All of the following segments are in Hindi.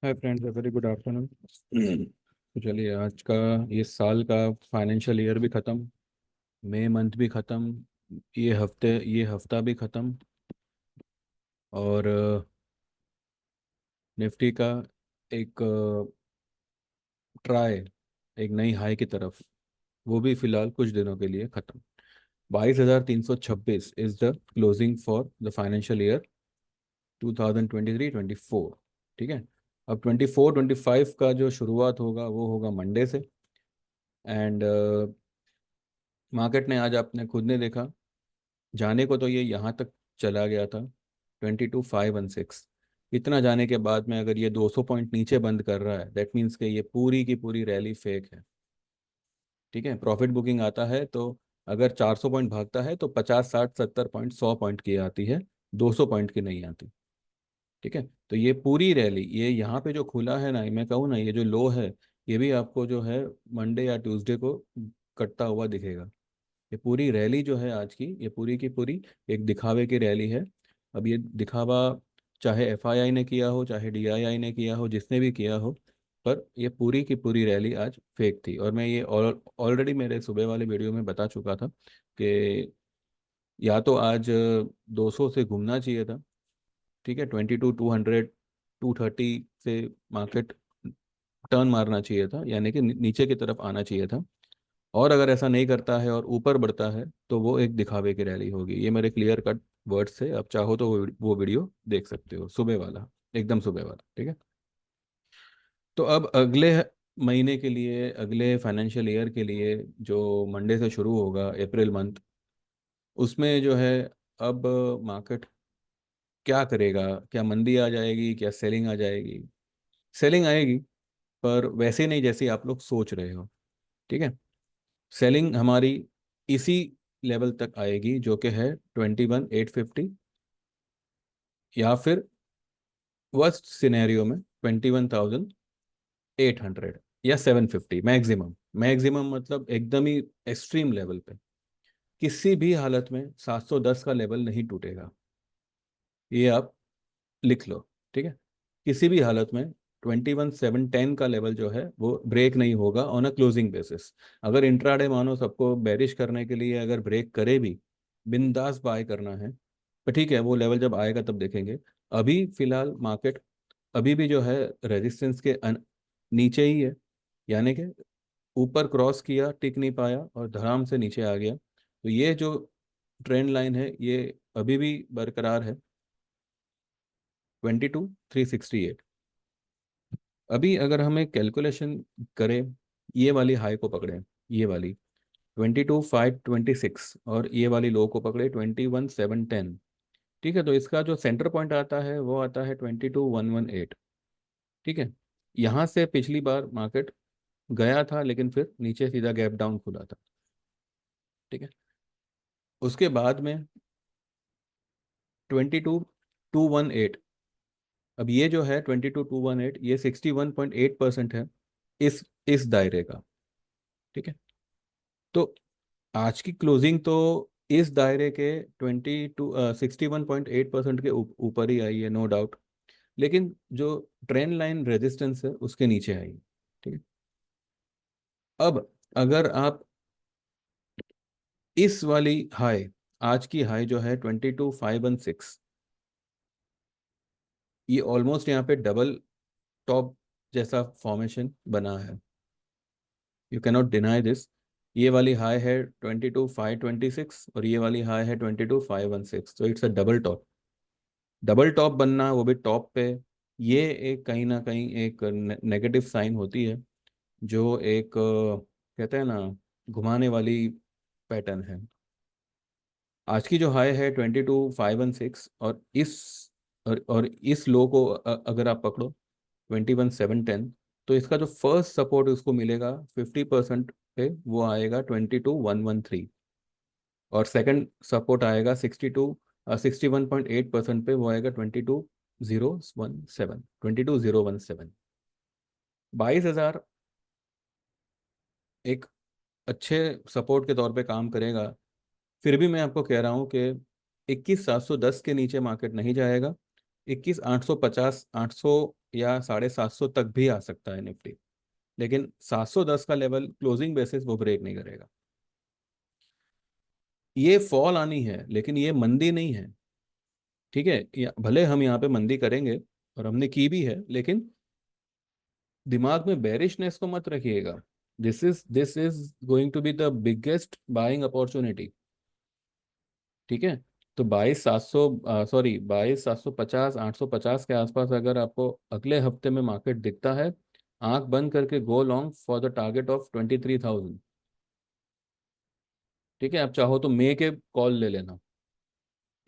Hi friends, very good afternoon. तो चलिए, आज का ये साल का फाइनेंशियल ईयर भी ख़त्म, मई मंथ भी ख़त्म, ये हफ्ता भी ख़त्म। और निफ्टी का एक ट्राई एक नई हाई की तरफ, वो भी फिलहाल कुछ दिनों के लिए ख़त्म। 22,326 is the closing for the financial year 2023-24। ठीक है। अब 24-25 का जो शुरुआत होगा वो होगा मंडे से। एंड मार्केट ने आज, आपने खुद ने देखा, जाने को तो ये यहाँ तक चला गया था, 22,516। इतना जाने के बाद में अगर ये 200 पॉइंट नीचे बंद कर रहा है, दैट मीन्स कि ये पूरी की पूरी रैली फेक है। ठीक है। प्रॉफिट बुकिंग आता है तो अगर 400 पॉइंट भागता है तो 50, 60, 70 पॉइंट, 100 पॉइंट की आती है, 200 पॉइंट की नहीं आती। ठीक है। तो ये पूरी रैली, ये यहाँ पे जो खुला है ना, मैं कहूँ ना, ये जो लो है, ये भी आपको जो है मंडे या ट्यूसडे को कटता हुआ दिखेगा। ये पूरी रैली जो है आज की, ये पूरी की पूरी एक दिखावे की रैली है। अब ये दिखावा चाहे एफआईआई ने किया हो, चाहे डीआईआई ने किया हो, जिसने भी किया हो, पर ये पूरी की पूरी रैली आज फेक थी। और मैं ये ऑलरेडी मेरे सुबह वाले वीडियो में बता चुका था कि या तो आज 200 से घूमना चाहिए था। ठीक है। 22, 200, 230 से मार्केट टर्न मारना चाहिए था, यानी कि नीचे की तरफ आना चाहिए था। और अगर ऐसा नहीं करता है और ऊपर बढ़ता है तो वो एक दिखावे की रैली होगी। ये मेरे क्लियर कट वर्ड से, आप चाहो तो वो वीडियो देख सकते हो, सुबह वाला, एकदम सुबह वाला। ठीक है। तो अब अगले महीने के लिए, अगले फाइनेंशियल ईयर के लिए, जो मंडे से शुरू होगा, अप्रैल मंथ, उसमें जो है, अब मार्केट क्या करेगा? क्या मंदी आ जाएगी? क्या सेलिंग आ जाएगी? सेलिंग आएगी, पर वैसे नहीं जैसे आप लोग सोच रहे हो। ठीक है। सेलिंग हमारी इसी लेवल तक आएगी जो कि है 21,850, या फिर वर्स्ट सिनेरियो में 21,800 या 750। मैक्सिमम, मैक्सिमम मतलब एकदम ही एक्सट्रीम लेवल पे किसी भी हालत में 710 का लेवल नहीं टूटेगा। ये आप लिख लो। ठीक है। किसी भी हालत में 21,710 का लेवल जो है वो ब्रेक नहीं होगा ऑन अ क्लोजिंग बेसिस। अगर इंट्राडे मानो सबको बेरिश करने के लिए अगर ब्रेक करे भी, बिंदास बाय करना है। पर ठीक है, वो लेवल जब आएगा तब देखेंगे। अभी फिलहाल मार्केट अभी भी जो है रेजिस्टेंस के नीचे ही है, यानी कि ऊपर क्रॉस किया, टिक नहीं पाया और धड़ाम से नीचे आ गया। तो ये जो ट्रेंड लाइन है ये अभी भी बरकरार है, 22,368। अभी अगर हमें कैलकुलेशन करें, ये वाली हाई को पकड़े, ये वाली 22,526, और ये वाली लो को पकड़े 21,710। ठीक है। तो इसका जो सेंटर पॉइंट आता है वो आता है 22,118। ठीक है। यहाँ से पिछली बार मार्केट गया था, लेकिन फिर नीचे सीधा गैप डाउन खुला था। ठीक है। उसके बाद में 22,218। अब ये जो है 22,218, ये 61.8% है इस दायरे का। ठीक है। तो आज की क्लोजिंग तो इस दायरे के 61.8% के ऊपर ही आई है, नो डाउट। लेकिन जो ट्रेंड लाइन रेजिस्टेंस है उसके नीचे आई है। ठीक है। अब अगर आप इस वाली हाई, आज की हाई जो है 22,516, ये ऑलमोस्ट यहाँ पे डबल टॉप जैसा फॉर्मेशन बना है। You cannot deny this. ये वाली हाई है 22,526 और ये वाली हाई है 22,516, तो it's a double top. Double top बनना, वो भी टॉप पे, ये एक कहीं ना कहीं एक नेगेटिव साइन होती है, जो एक कहते हैं ना, घुमाने वाली पैटर्न है। आज की जो हाई है 22,516, और इस लो को अगर आप पकड़ो 21,710, तो इसका जो फर्स्ट सपोर्ट उसको मिलेगा 50% पे, वो आएगा 22,113। और सेकंड सपोर्ट आएगा 61.8% पे, वो आएगा 22,017। 22,000 एक अच्छे सपोर्ट के तौर पे काम करेगा। फिर भी मैं आपको कह रहा हूँ कि 21,710 के नीचे मार्केट नहीं जाएगा। 21,850, या 750 तक भी आ सकता है निफ्टी, लेकिन 710 का लेवल क्लोजिंग बेसिस वो ब्रेक नहीं करेगा। ये फॉल आनी है लेकिन ये मंदी नहीं है। ठीक है, भले हम यहाँ पे मंदी करेंगे और हमने की भी है, लेकिन दिमाग में बेरिशनेस को मत रखिएगा। This is going to be the biggest buying opportunity. ठीक है, तो 22,750 850 के आसपास अगर आपको अगले हफ्ते में मार्केट दिखता है, आंख बंद करके go long for the target of 23,000। ठीक है, आप चाहो तो मई के कॉल ले लेना,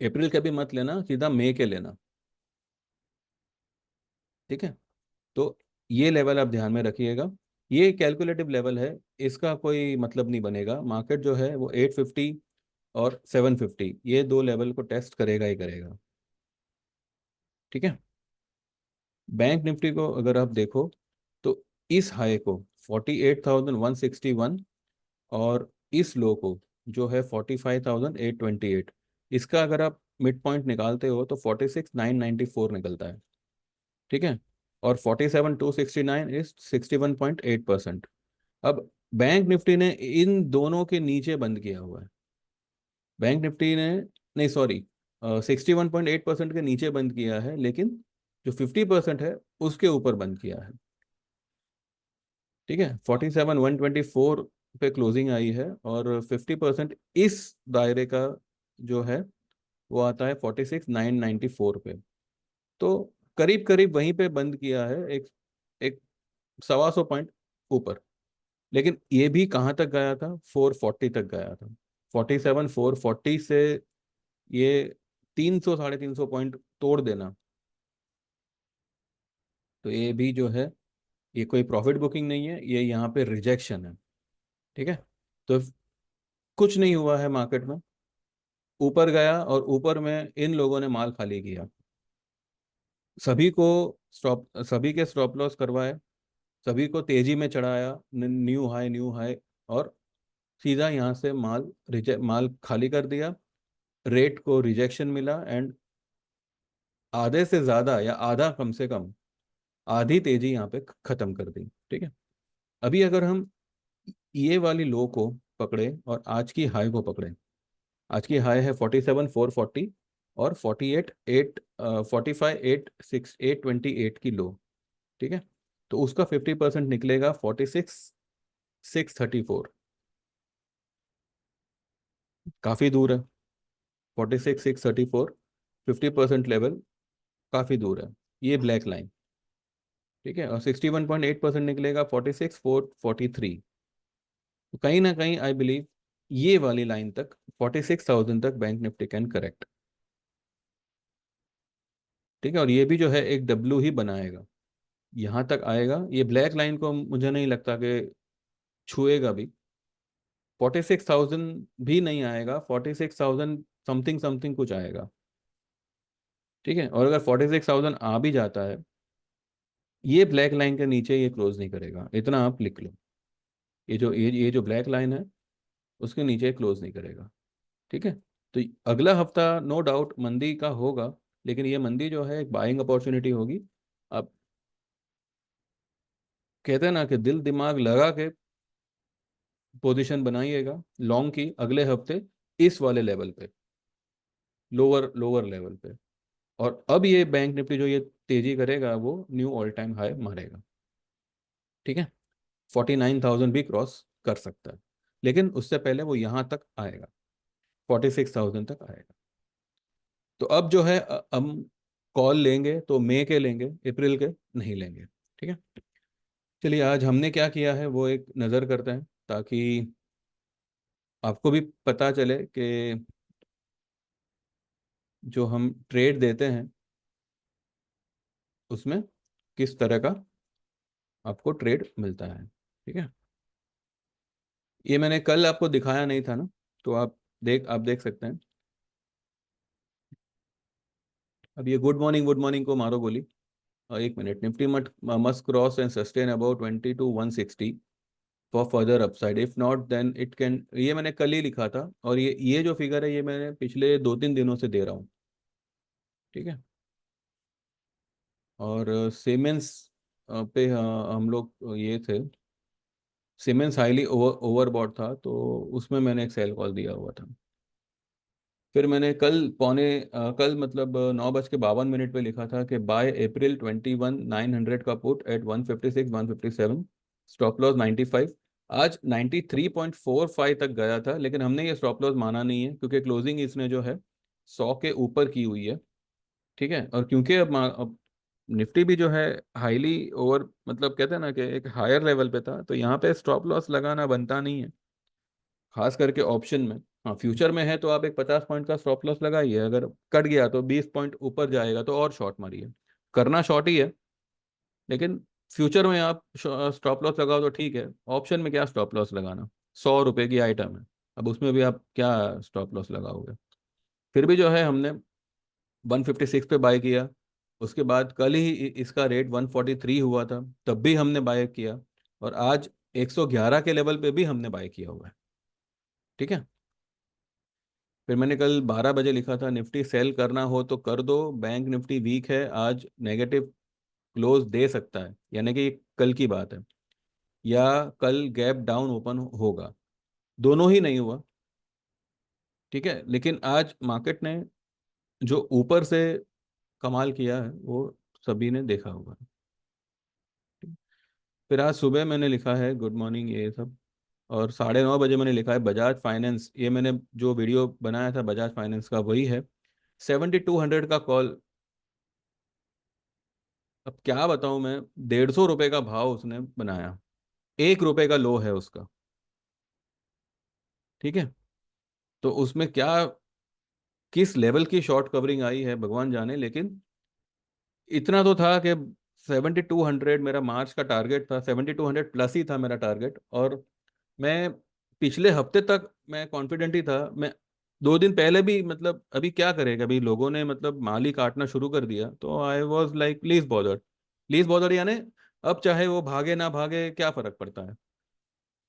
अप्रैल के भी मत लेना, सीधा मई के लेना। ठीक है, तो ये लेवल आप ध्यान में रखिएगा। ये कैलकुलेटिव लेवल है, इसका कोई मतलब नहीं बनेगा। मार्केट जो है वो 850 और 750 ये दो लेवल को टेस्ट करेगा ही करेगा। ठीक है, बैंक निफ्टी को अगर आप देखो तो इस हाई को 48,161 और इस लो को जो है 45,828, इसका अगर आप मिड पॉइंट निकालते हो तो 46,994 निकलता है। ठीक है, और 47,269 इज 61.8%। अब बैंक निफ्टी ने इन दोनों के नीचे बंद किया हुआ है। बैंक निफ्टी ने, नहीं सॉरी, 61.8% के नीचे बंद किया है, लेकिन जो 50% है उसके ऊपर बंद किया है। ठीक है, 47,124 पे क्लोजिंग आई है, और 50% इस दायरे का जो है वो आता है 46,994 पे। तो करीब करीब वहीं पे बंद किया है, एक एक 125 पॉइंट ऊपर। लेकिन ये भी कहाँ तक गया था, 440 तक गया था। 47,440 से ये 300 350 पॉइंट तोड़ देना, तो ये भी जो है ये कोई प्रॉफिट बुकिंग नहीं है, ये यहाँ पे रिजेक्शन है। ठीक है, तो कुछ नहीं हुआ है मार्केट में, ऊपर गया और ऊपर में इन लोगों ने माल खाली किया, सभी को स्टॉप, सभी के स्टॉप लॉस करवाए, सभी को तेजी में चढ़ाया, न्यू हाई न्यू हाई, और सीधा यहाँ से माल खाली कर दिया। रेट को रिजेक्शन मिला एंड आधे से ज्यादा या आधा, कम से कम आधी तेजी यहाँ पे खत्म कर दी। ठीक है, अभी अगर हम ये वाली लो को पकड़े और आज की हाई को पकड़े, आज की हाई है 47,440 और 45,828 की लो। ठीक है, तो उसका 50% निकलेगा 46,634। काफ़ी दूर है, 46,634, 50% लेवल काफ़ी दूर है, ये ब्लैक लाइन। ठीक है, और 61.8% निकलेगा 46,443। तो कहीं ना कहीं आई बिलीव ये वाली लाइन तक, 46,000 तक बैंक निफ्टी कैन करेक्ट। ठीक है, और ये भी जो है एक डब्ल्यू ही बनाएगा, यहाँ तक आएगा। ये ब्लैक लाइन को मुझे नहीं लगता कि छुएगा भी। 46,000 भी नहीं आएगा, 46,000 समथिंग समथिंग कुछ आएगा। ठीक है, और अगर 46,000 आ भी जाता है, ये ब्लैक लाइन के नीचे ये क्लोज नहीं करेगा, इतना आप लिख लो। ये जो ब्लैक लाइन है उसके नीचे क्लोज नहीं करेगा। ठीक है, तो अगला हफ्ता नो डाउट मंदी का होगा, लेकिन ये मंदी जो है एक बाइंग अपॉर्चुनिटी होगी। अब कहते हैं ना कि दिल दिमाग लगा के पोजीशन बनाइएगा लॉन्ग की अगले हफ्ते, इस वाले लेवल पे, लोअर लोअर लेवल पे। और अब ये बैंक निफ्टी जो ये तेजी करेगा वो न्यू ऑल टाइम हाई मारेगा। ठीक है, 49,000 भी क्रॉस कर सकता है, लेकिन उससे पहले वो यहाँ तक आएगा, 46,000 तक आएगा। तो अब जो है हम कॉल लेंगे तो मई के लेंगे, अप्रैल के नहीं लेंगे। ठीक है, चलिए आज हमने क्या किया है वो एक नज़र करते हैं, ताकि आपको भी पता चले कि जो हम ट्रेड देते हैं उसमें किस तरह का आपको ट्रेड मिलता है। ठीक है, ये मैंने कल आपको दिखाया नहीं था ना, तो आप देख सकते हैं। अब ये गुड मॉर्निंग को मारो गोली। और एक मिनट, निफ्टी मट must cross and sustain about 20 to 160 for further upside, if not then it can, ये मैंने कल ही लिखा था, और ये जो फिगर है ये मैंने पिछले 2-3 दिनों से दे रहा हूँ। ठीक है, और सीमेंस पे हम लोग ये थे, सीमेंस हाईली ओवरबॉट था, तो उसमें मैंने एक सेल कॉल दिया हुआ था। फिर मैंने कल मतलब 9:52 पे लिखा था कि बाय April 21 900 का पुट एट 156 157, स्टॉप लॉस 95। आज 93.45 तक गया था, लेकिन हमने ये स्टॉप लॉस माना नहीं है क्योंकि क्लोजिंग इसने जो है 100 के ऊपर की हुई है। ठीक है, और क्योंकि अब निफ्टी भी जो है हाईली ओवर, मतलब कहते हैं ना कि एक हायर लेवल पे था, तो यहाँ पे स्टॉप लॉस लगाना बनता नहीं है, खास करके ऑप्शन में। हाँ, फ्यूचर में है तो आप एक 50 पॉइंट का स्टॉप लॉस लगाइए, अगर कट गया तो 20 पॉइंट ऊपर जाएगा तो और शॉर्ट मारिए, करना शॉर्ट ही है। लेकिन फ्यूचर में आप स्टॉप लॉस लगाओ तो ठीक है, ऑप्शन में क्या स्टॉप लॉस लगाना, 100 रुपए की आइटम है, अब उसमें भी आप क्या स्टॉप लॉस लगाओगे। फिर भी जो है हमने 156 पे बाय किया। उसके बाद कल ही इसका रेट 143 हुआ था, तब भी हमने बाय किया। और आज 111 के लेवल पे भी हमने बाय किया हुआ है। ठीक है। फिर मैंने कल 12 बजे लिखा था, निफ्टी सेल करना हो तो कर दो, बैंक निफ्टी वीक है, आज नेगेटिव क्लोज दे सकता है, यानी कि ये कल की बात है, या कल गैप डाउन ओपन होगा। दोनों ही नहीं हुआ। ठीक है, लेकिन आज मार्केट ने जो ऊपर से कमाल किया है वो सभी ने देखा होगा। फिर आज सुबह मैंने लिखा है गुड मॉर्निंग ये सब, और 9:30 बजे मैंने लिखा है बजाज फाइनेंस, ये मैंने जो वीडियो बनाया था बजाज फाइनेंस का वही है, 7200 का कॉल। अब क्या बताऊं मैं, 150 रुपए का भाव उसने बनाया, 1 रुपए का लो है उसका। ठीक है, तो उसमें क्या, किस लेवल की शॉर्ट कवरिंग आई है भगवान जाने, लेकिन इतना तो था कि 7200 मेरा मार्च का टारगेट था, 7200 प्लस ही था मेरा टारगेट। और मैं पिछले हफ्ते तक मैं कॉन्फिडेंट ही था। मैं 2 दिन पहले भी, मतलब अभी क्या करेगा, अभी लोगों ने मतलब माल ही काटना शुरू कर दिया, तो I was like lease bothered यानी अब चाहे वो भागे ना भागे क्या फर्क पड़ता है।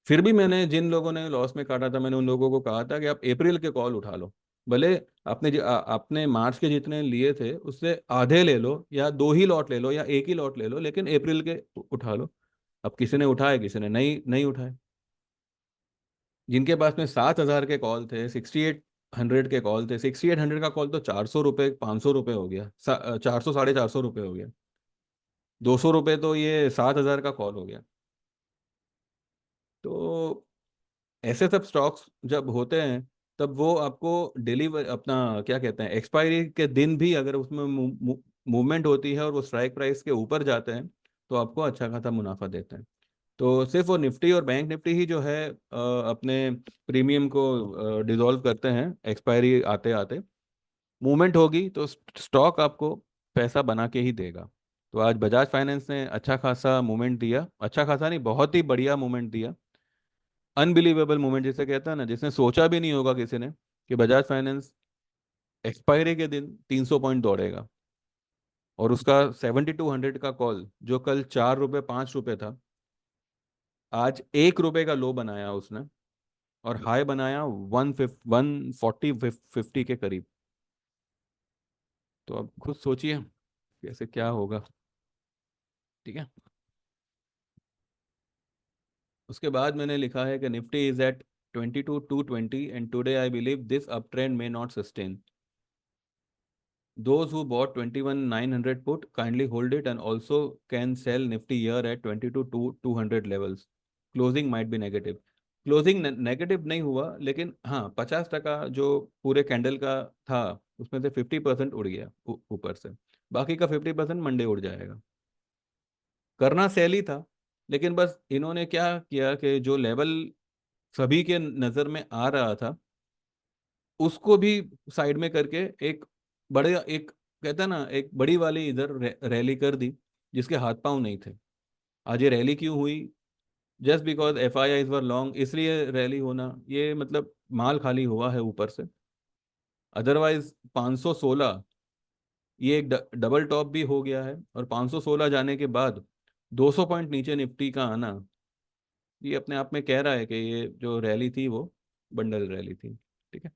फिर भी मैंने जिन लोगों ने लॉस में काटा था, मैंने उन लोगों को कहा था कि आप अप्रैल के कॉल उठा लो, भले आपने मार्च के जितने लिए थे उससे आधे ले लो, या 2 ही लॉट ले लो, या एक ही लॉट ले लो, लेकिन अप्रैल के उठा लो। अब किसी ने उठाए, किसी ने नहीं नहीं उठाए। जिनके पास में 7,000 के कॉल थे, 6800 के कॉल थे, 6800 का कॉल तो 400 रुपये 500 रुपये हो गया, 400 450 रुपये हो गया, 200 रुपये तो ये 7,000 का कॉल हो गया। तो ऐसे सब स्टॉक्स जब होते हैं, तब वो आपको डिलीवर अपना क्या कहते हैं, एक्सपायरी के दिन भी अगर उसमें मूवमेंट होती है और वो स्ट्राइक प्राइस के ऊपर जाते हैं, तो आपको अच्छा खासा मुनाफा देते हैं। तो सिर्फ वो निफ्टी और बैंक निफ्टी ही जो है अपने प्रीमियम को डिसॉल्व करते हैं एक्सपायरी आते आते। मूवमेंट होगी तो स्टॉक आपको पैसा बना के ही देगा। तो आज बजाज फाइनेंस ने अच्छा खासा मूवमेंट दिया, अच्छा खासा नहीं, बहुत ही बढ़िया मूवमेंट दिया, अनबिलीवेबल मूवमेंट जिसे कहता है ना, जिसने सोचा भी नहीं होगा किसी ने कि बजाज फाइनेंस एक्सपायरी के दिन 300 पॉइंट दौड़ेगा। और उसका 7200 का कॉल जो कल 4 रुपये 5 रुपये था, आज 1 रुपए का लो बनाया उसने, और हाई बनाया 140 के करीब। तो अब खुद सोचिए कैसे क्या होगा। ठीक है। उसके बाद मैंने लिखा है कि Nifty is at 22,220 and today I believe this up trend may not sustain. Those who bought 21,900 put kindly hold it and also can sell Nifty here at 22,200 levels. Closing might be negative. Closing negative नहीं हुआ, लेकिन हाँ 50% जो पूरे कैंडल का था उसमें से 50% उड़ गया ऊपर से, बाकी का 50% मंडे उड़ जाएगा। करना सेल ही था, लेकिन बस इन्होंने क्या किया कि जो लेवल सभी के नज़र में आ रहा था उसको भी साइड में करके एक बड़े एक कहता है ना एक बड़ी वाली इधर रैली कर दी, जिसके हाथ पांव नहीं थे। आज ये रैली क्यों हुई, just because F I eyes were long, इसलिए रैली होना, ये मतलब माल खाली हुआ है ऊपर से। अदरवाइज 516, ये एक डबल टॉप भी हो गया है, और 516 जाने के बाद 200 पॉइंट नीचे निफ्टी का आना, ये अपने आप में कह रहा है कि ये जो रैली थी वो बंडल रैली थी। ठीक है।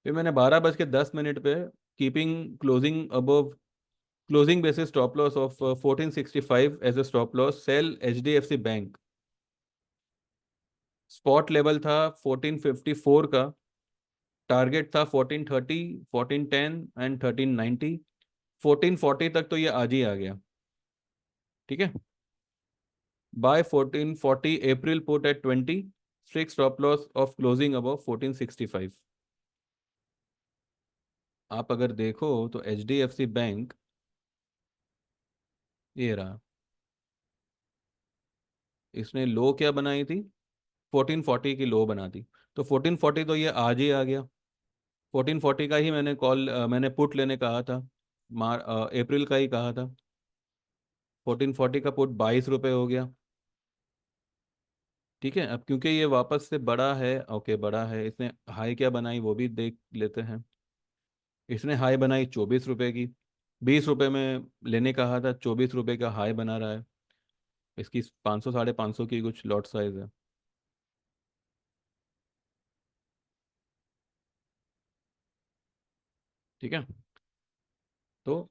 फिर मैंने 12:10 पे keeping closing above closing basis stop loss of 1465 as a stop loss, sell HDFC bank. Spot level था 1454 का, टारगेट था 1430, 1410 एंड 1390। 1440 तक तो ये आज ही आ गया। ठीक है। Buy 1440 April put at 20, strict stop loss of closing above 1465। आप अगर देखो तो H D F C bank ये रहा, इसने लो क्या बनाई थी, 1440 की लो बना दी। तो 1440 तो ये आज ही आ गया। 1440 का ही मैंने पुट लेने कहा था, अप्रैल का ही कहा था। 1440 का पुट 22 रुपये हो गया। ठीक है। अब क्योंकि ये वापस से बड़ा है, ओके बड़ा है, इसने हाई क्या बनाई वो भी देख लेते हैं। इसने हाई बनाई 24 रुपये की। 20 रुपये में लेने कहा था, 24 रुपये का हाई बना रहा है। इसकी 500 550 की कुछ लॉट साइज है। ठीक है। तो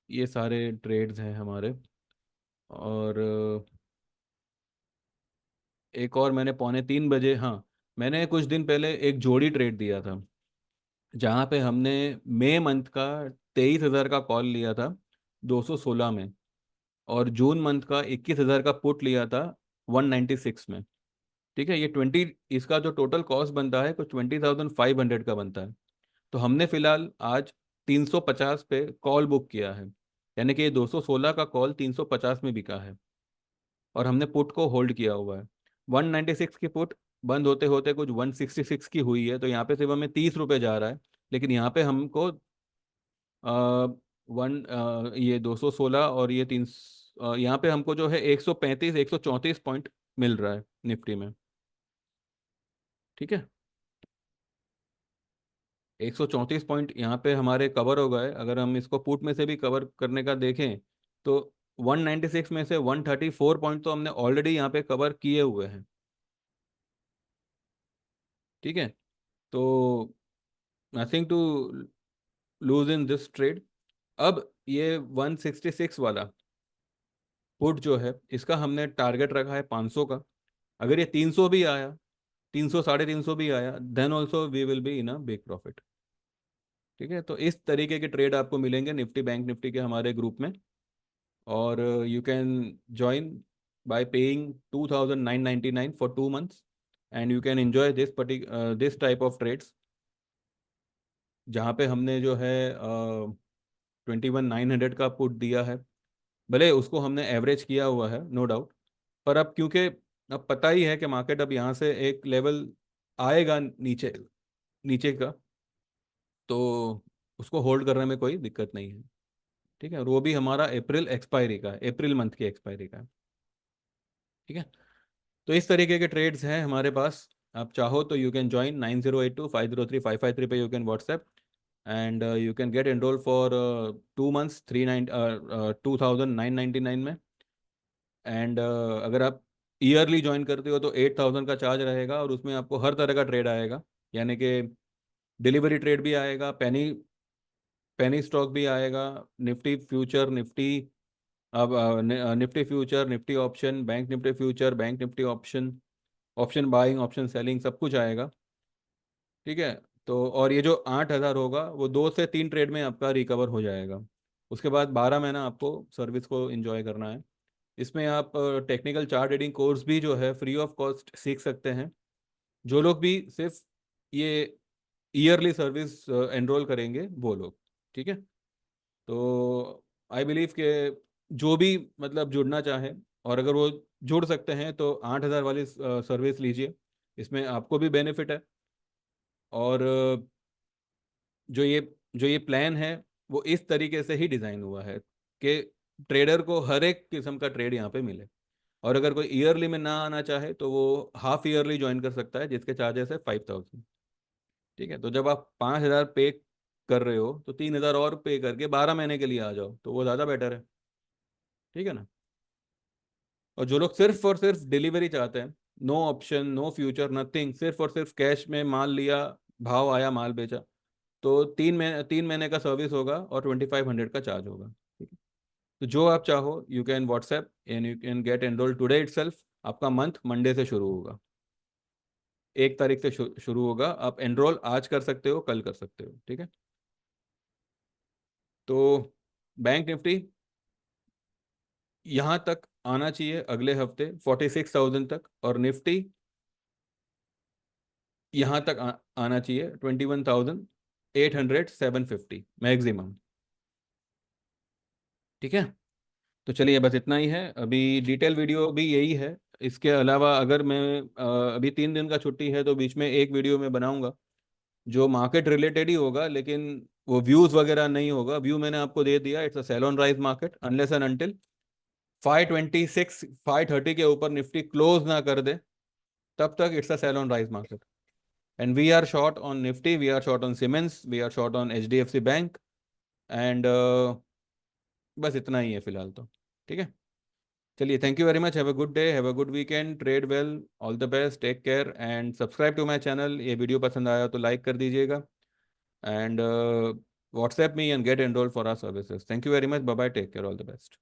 ये सारे ट्रेड्स हैं हमारे। और एक और मैंने 2:45 बजे, हाँ, मैंने कुछ दिन पहले एक जोड़ी ट्रेड दिया था, जहाँ पे हमने मई मंथ का 23,000 का कॉल लिया था 216 में, और जून मंथ का 21,000 का पुट लिया था 196 में। ठीक है। ये इसका जो टोटल कॉस्ट बनता है कुछ 20,500 का बनता है। तो हमने फिलहाल आज 350 पे कॉल बुक किया है, यानी कि ये 216 का कॉल 350 में बिका है, और हमने पुट को होल्ड किया हुआ है। 196 की पुट बंद होते होते कुछ 166 की हुई है, तो यहाँ पे सिर्फ हमें 30 रुपये जा रहा है। लेकिन यहाँ पे हमको ये 216 और ये यहाँ पे हमको जो है 135 134 पॉइंट मिल रहा है निफ्टी में। ठीक है। 134 पॉइंट यहाँ पे हमारे कवर हो गए। अगर हम इसको पुट में से भी कवर करने का देखें तो 196 में से 134 पॉइंट तो हमने ऑलरेडी यहाँ पे कवर किए हुए हैं। ठीक है। तो nothing to lose in this trade. अब ये 166 वाला पुट जो है, इसका हमने टारगेट रखा है 500 का। अगर ये 300 भी आया, 300 350 भी आया, then also we will be in a big profit. ठीक है। तो इस तरीके के ट्रेड आपको मिलेंगे निफ्टी बैंक निफ्टी के हमारे ग्रुप में। और you can join by paying 2,999 for 2 months, and you can enjoy this type of trades, जहाँ पे हमने जो है 21,900 का पुट दिया है। भले उसको हमने एवरेज किया हुआ है, नो डाउट, पर अब क्योंकि अब पता ही है कि मार्केट अब यहाँ से एक लेवल आएगा नीचे, नीचे का, तो उसको होल्ड करने में कोई दिक्कत नहीं है। ठीक है। और वो भी हमारा अप्रैल एक्सपायरी का है, अप्रैल मंथ की एक्सपायरी का है। ठीक है। तो इस तरीके के ट्रेड्स हैं हमारे पास। आप चाहो तो यू कैन ज्वाइन 9082 503 553 पे, you can WhatsApp, and you can get enrol for 2 months 2,999 में। एंड अगर आप ईयरली ज्वाइन करते हो तो 8,000 का चार्ज रहेगा, और उसमें आपको हर तरह का ट्रेड आएगा, यानी कि डिलीवरी ट्रेड भी आएगा, पेनी पेनी स्टॉक भी आएगा, निफ्टी फ्यूचर, निफ्टी, अब Nifty future, Nifty option, bank Nifty future, bank Nifty option, option buying, option selling, सब कुछ आएगा। ठीक है। तो और ये जो 8,000 होगा वो 2 से 3 ट्रेड में आपका रिकवर हो जाएगा। उसके बाद 12 महीना आपको सर्विस को एंजॉय करना है। इसमें आप टेक्निकल चार्ट रीडिंग कोर्स भी जो है फ्री ऑफ कॉस्ट सीख सकते हैं, जो लोग भी सिर्फ ये ईयरली सर्विस एनरोल करेंगे वो लोग। ठीक है। तो आई बिलीव के जो भी मतलब जुड़ना चाहे, और अगर वो जुड़ सकते हैं, तो 8,000 वाली सर्विस लीजिए। इसमें आपको भी बेनिफिट है। और जो ये जो ये प्लान है वो इस तरीके से ही डिज़ाइन हुआ है कि ट्रेडर को हर एक किस्म का ट्रेड यहाँ पे मिले। और अगर कोई ईयरली में ना आना चाहे तो वो हाफ ईयरली ज्वाइन कर सकता है, जिसके चार्जेस है 5,000। ठीक है। तो जब आप 5,000 पे कर रहे हो तो 3,000 और पे करके 12 महीने के लिए आ जाओ, तो वो ज़्यादा बेटर है। ठीक है ना। और जो लोग सिर्फ और सिर्फ डिलीवरी चाहते हैं, no option no future nothing, सिर्फ और सिर्फ कैश में माल लिया, भाव आया माल बेचा, तो 3 महीने का सर्विस होगा और 2500 का चार्ज होगा, ठीक है। तो जो आप चाहो you can WhatsApp and you can get enrol today itself. आपका मंथ मंडे से शुरू होगा, 1 तारीख से शुरू होगा। आप एनरोल आज कर सकते हो, कल कर सकते हो, ठीक है। तो बैंक निफ्टी यहाँ तक आना चाहिए अगले हफ्ते 46,000 तक, और निफ्टी यहाँ तक आना चाहिए 21,800 750 मैक्सिमम, ठीक है। तो चलिए बस इतना ही है, अभी डिटेल वीडियो भी यही है। इसके अलावा अगर मैं अभी 3 दिन का छुट्टी है तो बीच में एक वीडियो मैं बनाऊंगा जो मार्केट रिलेटेड ही होगा, लेकिन वो व्यूज वगैरह नहीं होगा। व्यू मैंने आपको दे दिया, it's a sell on rise market unless and until 526 530 के ऊपर निफ्टी क्लोज ना कर दे, तब तक it's a sell on rise market. And we are short on Nifty, we are short on Siemens, we are short on HDFC bank, and बस इतना ही है फिलहाल तो, ठीक है। चलिए, thank you very much, have a good day, have a good weekend, trade well, all the best, take care and subscribe to my channel. ये वीडियो पसंद आया तो लाइक कर दीजिएगा, and WhatsApp me and get enrol for our services. Thank you very much, bye bye, take care, all the best.